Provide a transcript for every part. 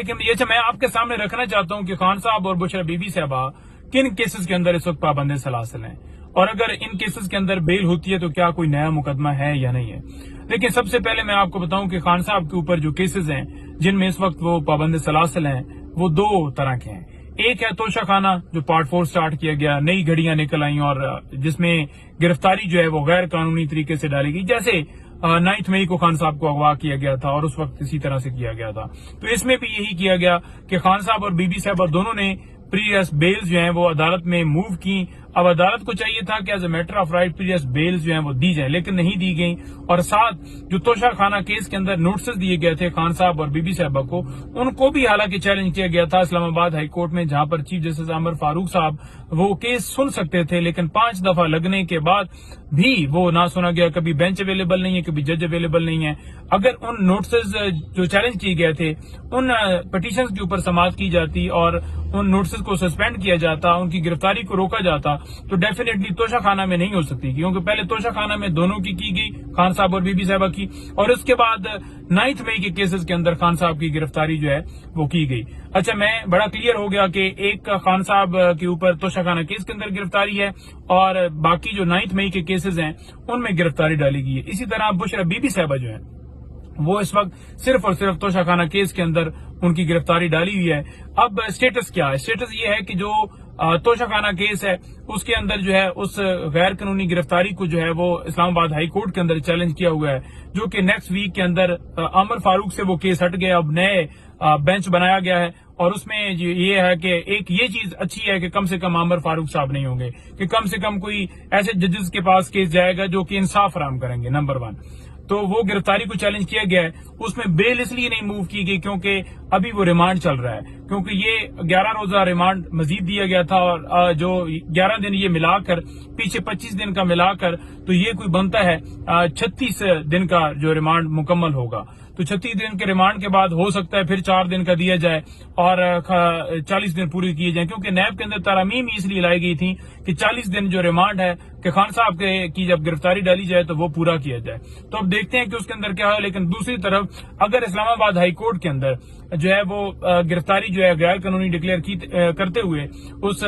لیکن یہ میں آپ کے سامنے رکھنا چاہتا ہوں کہ خان صاحب اور بشرا بی بی صاحبہ کن کیسز کے اندر اس وقت پابند سلاسل ہیں، اور اگر ان کیسز کے اندر بیل ہوتی ہے تو کیا کوئی نیا مقدمہ ہے یا نہیں ہے۔ لیکن سب سے پہلے میں آپ کو بتاؤں کہ خان صاحب کے اوپر جو کیسز ہیں جن میں اس وقت وہ پابند سلاسل ہیں وہ دو طرح کے ہیں۔ ایک ہے توشہ خانہ جو پارٹ 4 سٹارٹ کیا گیا، نئی گھڑیاں نکل آئیں اور جس میں گرفتاری جو ہے وہ غیر قانونی طریقے سے ڈالی گئی، جیسے 9 مئی کو خان صاحب کو اغوا کیا گیا تھا اور اس وقت اسی طرح سے کیا گیا تھا۔ تو اس میں بھی یہی کیا گیا کہ خان صاحب اور بی بی صاحبہ دونوں نے پریویس بیلز جو ہیں وہ عدالت میں موو کی۔ اب عدالت کو چاہیے تھا کہ as a matter of right previous bells جو ہیں وہ دی جائیں، لیکن نہیں دی گئیں، اور ساتھ جو توشہ خانہ کیس کے اندر نوٹسز دیے گئے تھے خان صاحب اور بی بی صاحبہ کو، ان کو بھی حالانکہ چیلنج کیا گیا تھا اسلام آباد ہائی کورٹ میں، جہاں پر چیف جسٹس عمر فاروق صاحب وہ کیس سن سکتے تھے، لیکن 5 دفعہ لگنے کے بعد بھی وہ نہ سنا گیا۔ کبھی بینچ اویلیبل نہیں ہے، کبھی جج اویلیبل نہیں ہے۔ اگر ان نوٹسز جو چیلنج کیے گئے تھے ان پٹیشنز کے اوپر سماعت کی جاتی اور ان نوٹسز کو سسپینڈ کیا جاتا، ان کی گرفتاری کو روکا جاتا، تو ڈیفینیٹلی توشہ خانہ میں نہیں ہو سکتی، کیونکہ پہلے توشہ خانہ میں دونوں کی گئی، خان صاحب اور بی بی صاحبہ کی، اور اس کے بعد 9 مئی کے کیسز کے اندر خان صاحب کی گرفتاری جو ہے وہ کی گئی۔ اچھا، میں بڑا کلیئر ہو گیا کہ ایک خان صاحب کے اوپر توشہ خانہ کیس کے اندر گرفتاری ہے اور باقی جو 9 مئی کے کیسز ہیں ان میں گرفتاری ڈالی گئی ہے۔ اسی طرح بشرا بی بی صاحبہ جو ہیں وہ اس وقت صرف اور صرف توشہ خانہ کیس کے اندر ان کی گرفتاری ڈالی ہوئی ہے۔ اب سٹیٹس کیا ہے؟ سٹیٹس یہ ہے کہ جو توشہ خانہ کیس ہے اس کے اندر جو ہے اس غیر قانونی گرفتاری کو جو ہے وہ اسلام آباد ہائی کورٹ کے اندر چیلنج کیا ہوا ہے، جو کہ نیکسٹ ویک کے اندر عمر فاروق سے وہ کیس ہٹ گیا، اب نئے بینچ بنایا گیا ہے، اور اس میں یہ ہے کہ ایک یہ چیز اچھی ہے کہ کم سے کم عمر فاروق صاحب نہیں ہوں گے، کہ کم سے کم کوئی ایسے ججز کے پاس کیس جائے گا جو کہ انصاف فراہم کریں گے، نمبر 1۔ تو وہ گرفتاری کو چیلنج کیا گیا ہے، اس میں بیل اس لیے نہیں موو کی گئی کیونکہ ابھی وہ ریمانڈ چل رہا ہے، کیونکہ یہ 11 روزہ ریمانڈ مزید دیا گیا تھا، اور جو 11 دن یہ ملا کر پیچھے 25 دن کا ملا کر تو یہ کوئی بنتا ہے 36 دن کا جو ریمانڈ مکمل ہوگا۔ تو 36 دن کے ریمانڈ کے بعد ہو سکتا ہے پھر 4 دن کا دیا جائے اور 40 دن پورے کیے جائیں، کیونکہ نیب کے اندر ترامیم اس لیے لائی گئی تھی کہ 40 دن جو ریمانڈ ہے کہ خان صاحب کی جب گرفتاری ڈالی جائے تو وہ پورا کیا جائے۔ تو اب دیکھتے ہیں کہ اس کے اندر کیا ہے، لیکن دوسری طرف اگر اسلام آباد ہائی کورٹ کے اندر جو ہے وہ گرفتاری جو ہے غیر قانونی ڈکلیئر کرتے ہوئے اس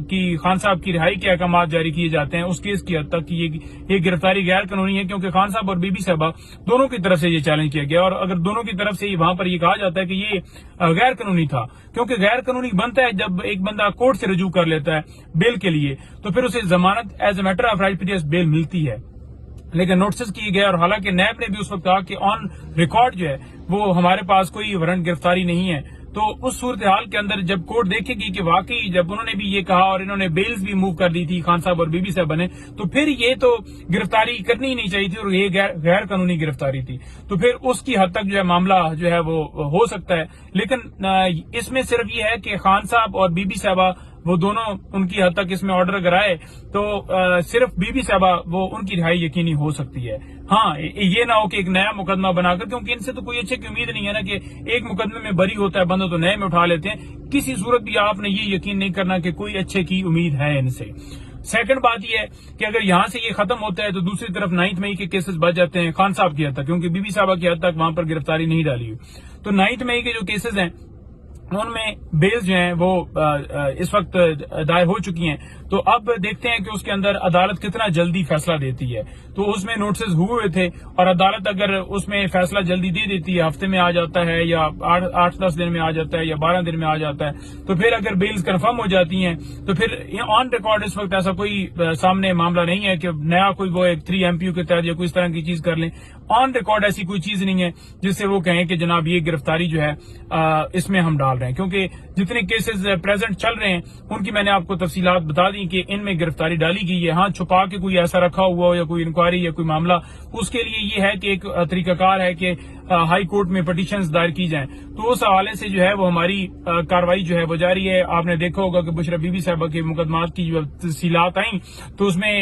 کی خان صاحب کی رہائی کے احکامات جاری کیے جاتے ہیں، اس کیس کی حد تک یہ گرفتاری غیر قانونی ہے، کیونکہ خان صاحب اور بی بی صاحبہ دونوں کی طرف سے یہ چیلنج کیا گیا، اور اگر دونوں کی طرف سے وہاں پر یہ کہا جاتا ہے کہ یہ غیر قانونی تھا، کیونکہ غیر قانونی بنتا ہے جب ایک بندہ کورٹ سے رجوع کر لیتا ہے بیل کے لیے تو پھر اسے ضمانت as a matter of right bail ملتی ہے، لیکن نوٹسز کیے گئے، اور حالانکہ نیب نے بھی اس وقت کہا کہ آن ریکارڈ جو ہے وہ ہمارے پاس کوئی وارنٹ گرفتاری نہیں ہے۔ تو اس صورتحال کے اندر جب کورٹ دیکھے گی کہ واقعی جب انہوں نے بھی یہ کہا اور انہوں نے بیلز بھی موو کر دی تھی خان صاحب اور بی بی صاحبہ نے، تو پھر یہ تو گرفتاری کرنی ہی نہیں چاہیے تھی اور یہ غیر قانونی گرفتاری تھی، تو پھر اس کی حد تک جو ہے معاملہ جو ہے وہ ہو سکتا ہے۔ لیکن اس میں صرف یہ ہے کہ خان صاحب اور بی بی صاحبہ وہ دونوں ان کی حد تک اس میں آرڈر اگر آئے تو صرف بی بی صاحبہ وہ ان کی رہائی یقینی ہو سکتی ہے۔ ہاں، یہ نہ ہو کہ ایک نیا مقدمہ بنا کر، کیونکہ ان سے تو کوئی اچھے کی امید نہیں ہے نا کہ ایک مقدمے میں بری ہوتا ہے بندہ تو نئے میں اٹھا لیتے ہیں، کسی صورت بھی آپ نے یہ یقین نہیں کرنا کہ کوئی اچھے کی امید ہے ان سے۔ سیکنڈ بات یہ ہے کہ اگر یہاں سے یہ ختم ہوتا ہے تو دوسری طرف 9 مئی کے کیسز بچ جاتے ہیں خان صاحب کی حد تک، کیونکہ بی بی صاحبہ کی حد تک وہاں پر گرفتاری نہیں ڈالی ہوئی، تو 9 مئی کے جو کیسز ہیں ان میں بیلز جو ہیں وہ اس وقت دائر ہو چکی ہیں، تو اب دیکھتے ہیں کہ اس کے اندر عدالت کتنا جلدی فیصلہ دیتی ہے۔ تو اس میں نوٹسز ہوئے تھے اور عدالت اگر اس میں فیصلہ جلدی دے دیتی ہے، ہفتے میں آ جاتا ہے یا 8-10 دن میں آ جاتا ہے یا 12 دن میں آ جاتا ہے، تو پھر اگر بیلز کنفرم ہو جاتی ہیں تو پھر آن ریکارڈ اس وقت ایسا کوئی سامنے معاملہ نہیں ہے کہ نیا کوئی وہ ایک 3 MPU کے تحت یا کوئی اس طرح کی چیز کر لیں۔ آن ریکارڈ ایسی کوئی چیز نہیں ہے جس سے وہ کہیں کہ جناب یہ گرفتاری جو ہے اس میں ہم ڈال رہے ہیں، کیونکہ جتنے کیسز پریزنٹ چل رہے ہیں ان کی میں نے آپ کو تفصیلات بتا دی کہ ان میں گرفتاری ڈالی گئی ہے۔ ہاں، چھپا کے کوئی ایسا رکھا ہوا ہو یا کوئی انکوائری یا کوئی معاملہ، اس کے لیے یہ ہے کہ ایک طریقہ کار ہے کہ ہائی کورٹ میں پٹیشنز دائر کی جائیں، تو اس حوالے سے جو ہے وہ ہماری کاروائی جو ہے وہ جاری ہے۔ آپ نے دیکھا ہوگا کہ بشرا بی بی صاحبہ کے مقدمات کی جو تفصیلات آئیں تو اس میں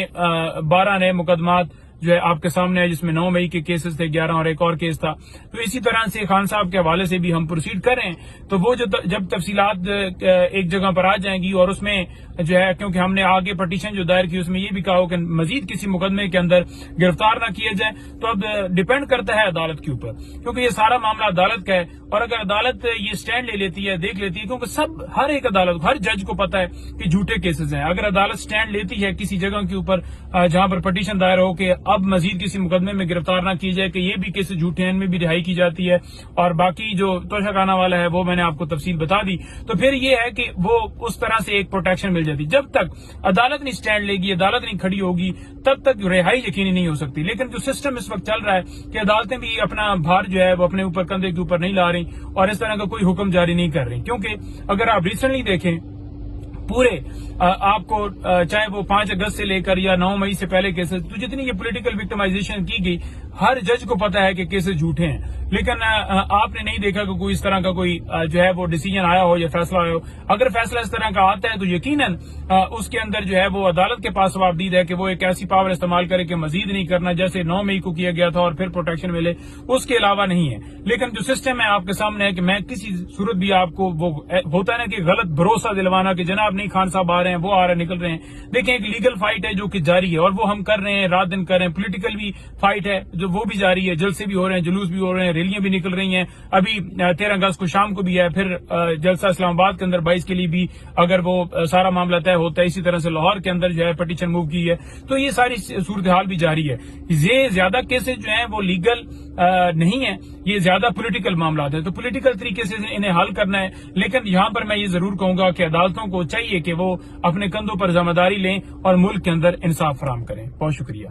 12 نئے مقدمات جو ہے آپ کے سامنے ہے، جس میں 9 مئی کے کیسز تھے، 11 اور ایک اور کیس تھا. تو اسی طرح سے خان صاحب کے حوالے سے بھی ہم پروسیڈ کر رہے ہیں. تو وہ جب تفصیلات ایک جگہ پر آ جائیں گی، اور اس میں جو ہے کیونکہ ہم نے آگے پٹیشن جو دائر کی اس میں یہ بھی کہا ہو کہ مزید کسی مقدمے کے اندر گرفتار نہ کیے جائے، تو اب ڈیپینڈ کرتا ہے عدالت کے اوپر، کیونکہ یہ سارا معاملہ عدالت کا ہے. اور اگر عدالت یہ سٹینڈ لے لیتی ہے، دیکھ لیتی ہے، کیونکہ ہر ایک عدالت، ہر جج کو پتا ہے کہ جھوٹے کیسز ہیں. اگر عدالت سٹینڈ لیتی ہے کسی جگہ کے اوپر جہاں پر پٹیشن دائر ہو کہ اب مزید کسی مقدمے میں گرفتار نہ کی جائے، کہ یہ بھی کیسز جھوٹے ہیں، ان میں بھی رہائی کی جاتی ہے، اور باقی جو توشہ خانہ والا ہے وہ میں نے آپ کو تفصیل بتا دی، تو پھر یہ ہے کہ وہ اس طرح سے ایک پروٹیکشن مل جاتی. جب تک عدالت نہیں سٹینڈ لے گی، عدالت نہیں کھڑی ہوگی، تب تک رہائی یقینی نہیں ہو سکتی. لیکن جو سسٹم اس وقت چل رہا ہے کہ عدالتیں بھی اپنا بھار جو ہے وہ اپنے اوپر کندھے کے اوپر نہیں لا رہی اور اس طرح کا کوئی حکم جاری نہیں کر رہی. کیونکہ اگر آپ ریسنٹلی دیکھیں پورے آپ کو چاہے وہ 5 اگست سے لے کر یا 9 مئی سے پہلے کیسز، تو جتنی یہ پولیٹیکل وکٹمائزیشن کی گئی، ہر جج کو پتا ہے کہ کیسز جھوٹے ہیں. لیکن آپ نے نہیں دیکھا کہ کوئی اس طرح کا کوئی جو ہے وہ ڈیسیجن آیا ہو یا فیصلہ آیا ہو. اگر فیصلہ اس طرح کا آتا ہے تو یقیناً اس کے اندر جو ہے وہ عدالت کے پاس جوابدید ہے کہ وہ ایک ایسی پاور استعمال کرے کہ مزید نہیں کرنا، جیسے 9 مئی کو کیا گیا تھا اور پھر پروٹیکشن ملے، اس کے علاوہ نہیں ہے. لیکن جو سسٹم ہے آپ کے سامنے ہے کہ میں کسی صورت بھی آپ کو وہ ہوتا ہے نا کہ غلط بھروسہ دلوانا کہ جناب نہیں خان صاحب آ رہے ہیں، وہ آ رہے ہیں، نکل رہے ہیں. دیکھیں ایک لیگل فائٹ ہے جو کہ جاری ہے، اور وہ ہم کر رہے ہیں، رات دن کر رہے ہیں. پولیٹیکل بھی فائٹ ہے جو وہ بھی جاری ہے، جلسے بھی ہو رہے ہیں، جلوس بھی ہو رہے ہیں، ریلیاں بھی نکل رہی ہیں. ابھی 13 اگست کو شام کو بھی ہے، پھر جلسہ اسلام آباد کے اندر 22 کے لیے بھی اگر وہ سارا معاملہ طے ہوتا ہے. اسی طرح سے لاہور کے اندر جو ہے پٹیشن موو کی ہے. تو یہ ساری صورتحال بھی جاری ہے. یہ زیادہ کیسز جو ہیں وہ لیگل نہیں ہیں، یہ زیادہ پولیٹیکل معاملات ہیں. تو پولیٹیکل طریقے سے انہیں حل کرنا ہے. لیکن یہاں پر میں یہ ضرور کہوں گا کہ عدالتوں کو چاہیے کہ وہ اپنے کندھوں پر ذمہ داری لیں اور ملک کے اندر انصاف فراہم کریں. بہت شکریہ.